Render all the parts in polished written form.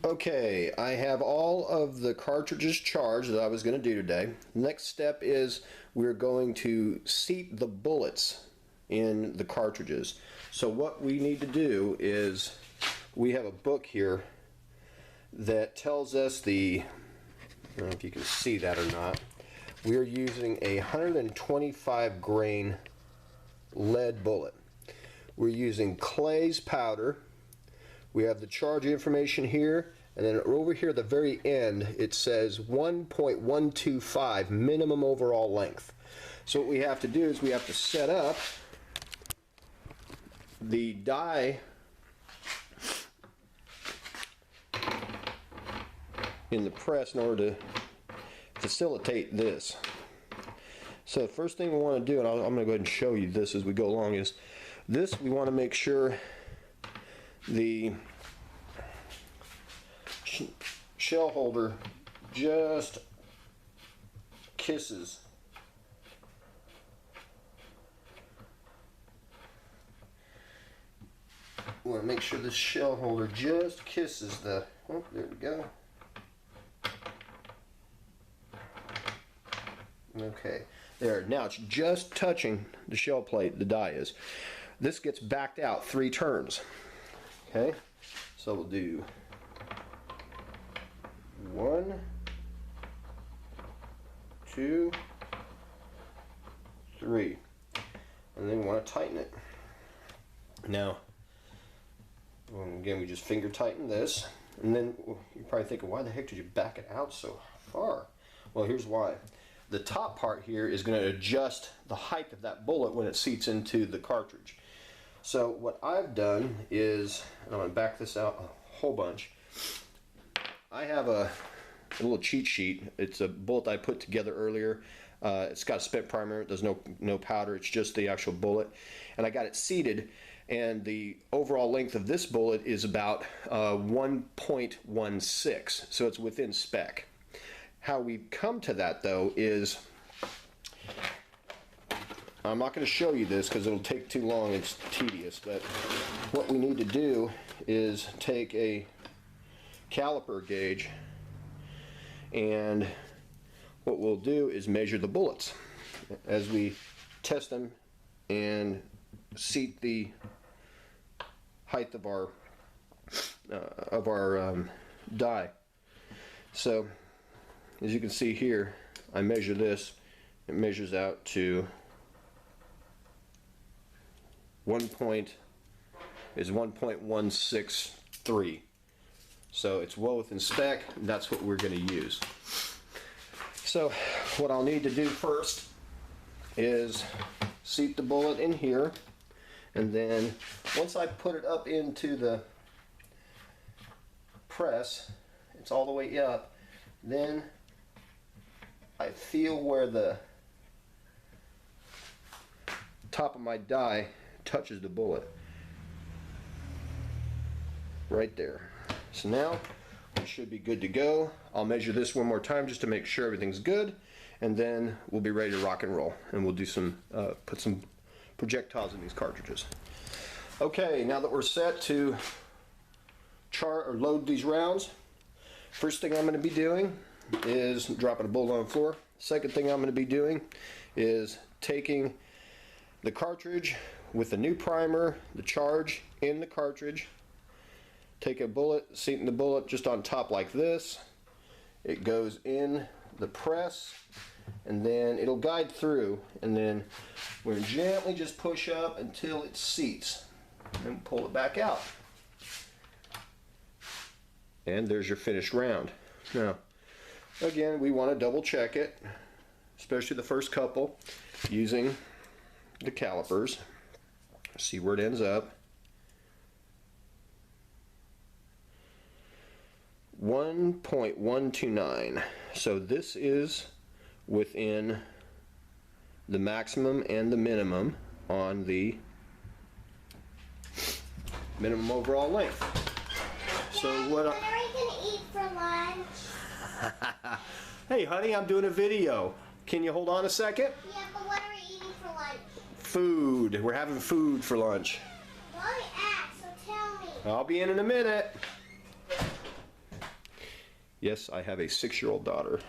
Okay, I have all of the cartridges charged that I was going to do today. The next step is we're going to seat the bullets in the cartridges. So what we need to do is, we have a book here that tells us I don't know if you can see that or not. We're using a 125 grain lead bullet. We're using Clay's powder. We have the charge information here, and then over here at the very end it says 1.125 minimum overall length. So what we have to do is we have to set up the die in the press in order to facilitate this. So the first thing we want to do, and I'm going to go ahead and show you this as we go along, is this: we want to make sure the shell holder just kisses we want to make sure the shell holder just kisses the, oh, there we go. Okay, there, now it's just touching the shell plate, the die is. This gets backed out 3 turns. Okay, so we'll do 1, 2, 3, and then we want to tighten it. Now, again, we just finger tighten this, and then you're probably thinking, why the heck did you back it out so far? Well, here's why. The top part here is going to adjust the height of that bullet when it seats into the cartridge. So what I've done is, and I'm going to back this out a whole bunch, I have a little cheat sheet. It's a bullet I put together earlier. It's got a spent primer. There's no powder. It's just the actual bullet. And I got it seated, and the overall length of this bullet is about 1.16, so it's within spec. How we come to that, though, is, I'm not going to show you this because it'll take too long, it's tedious, but what we need to do is take a caliper gauge, and what we'll do is measure the bullets as we test them and seat the height of our die. So as you can see here, I measure this. It measures out to 1.163. So it's well within spec. That's what we're going to use. So what I'll need to do first is seat the bullet in here, and then once I put it up into the press, it's all the way up, then I feel where the top of my die touches the bullet. Right there. So now we should be good to go. I'll measure this one more time just to make sure everything's good, and then we'll be ready to rock and roll, and we'll do some put some projectiles in these cartridges. Okay, now that we're set to load these rounds, first thing I'm going to be doing is dropping a bullet on the floor. Second thing I'm going to be doing is taking the cartridge with the new primer, the charge in the cartridge, take a bullet, seating the bullet just on top like this. It goes in the press, and then it'll guide through, and then we're going to gently just push up until it seats, and pull it back out. And there's your finished round. Now, again, we want to double check it, especially the first couple, using the calipers. See where it ends up. 1.129. So this is within the maximum and the minimum on the minimum overall length. So what are we gonna eat for lunch? Hey honey, I'm doing a video. Can you hold on a second? Yeah, but what are we eating for lunch? Food. We're having food for lunch. Well, I asked, so tell me. I'll be in a minute. Yes, I have a 6-year-old daughter.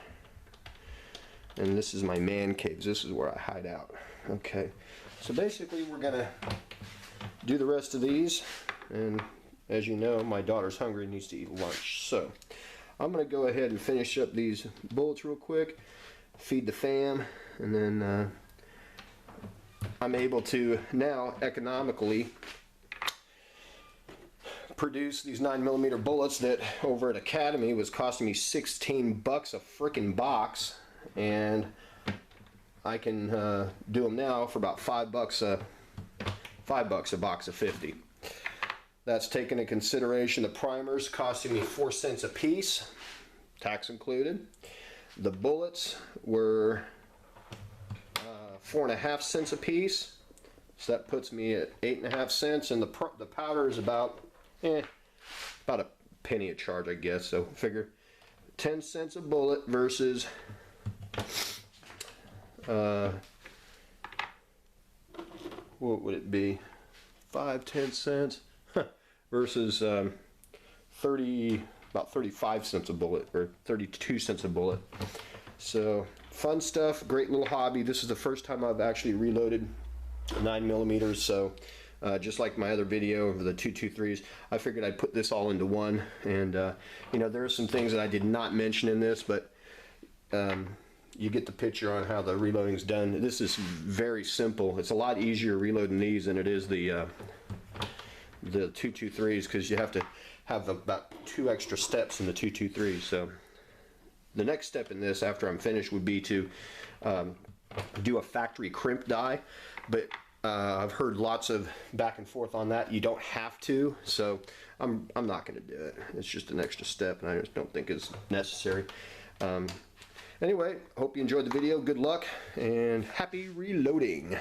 And this is my man cave. This is where I hide out. Okay, so basically we're gonna do the rest of these, and as you know, my daughter's hungry and needs to eat lunch. So I'm gonna go ahead and finish up these bullets real quick, feed the fam, and then I'm able to now economically produce these 9mm bullets that over at Academy was costing me $16 a freaking box, and I can do them now for about $5 a box of 50. That's taken into consideration the primers costing me 4 cents a piece, tax included. The bullets were 4.5 cents a piece, so that puts me at 8.5 cents, and the powder is about a penny a charge, I guess. So figure 10 cents a bullet versus what would it be? 10 cents versus about 35 cents a bullet, or 32 cents a bullet. So fun stuff, great little hobby. This is the first time I've actually reloaded 9mm, so just like my other video of the 223s, I figured I'd put this all into one. And you know, there are some things that I did not mention in this, but you get the picture on how the reloading's done. This is very simple. It's a lot easier reloading these than it is the 223s, because you have to have about 2 extra steps in the 223s. So the next step in this, after I'm finished, would be to do a factory crimp die, but I've heard lots of back and forth on that. You don't have to, so I'm not going to do it. It's just an extra step, and I just don't think it's necessary. Anyway, hope you enjoyed the video. Good luck, and happy reloading.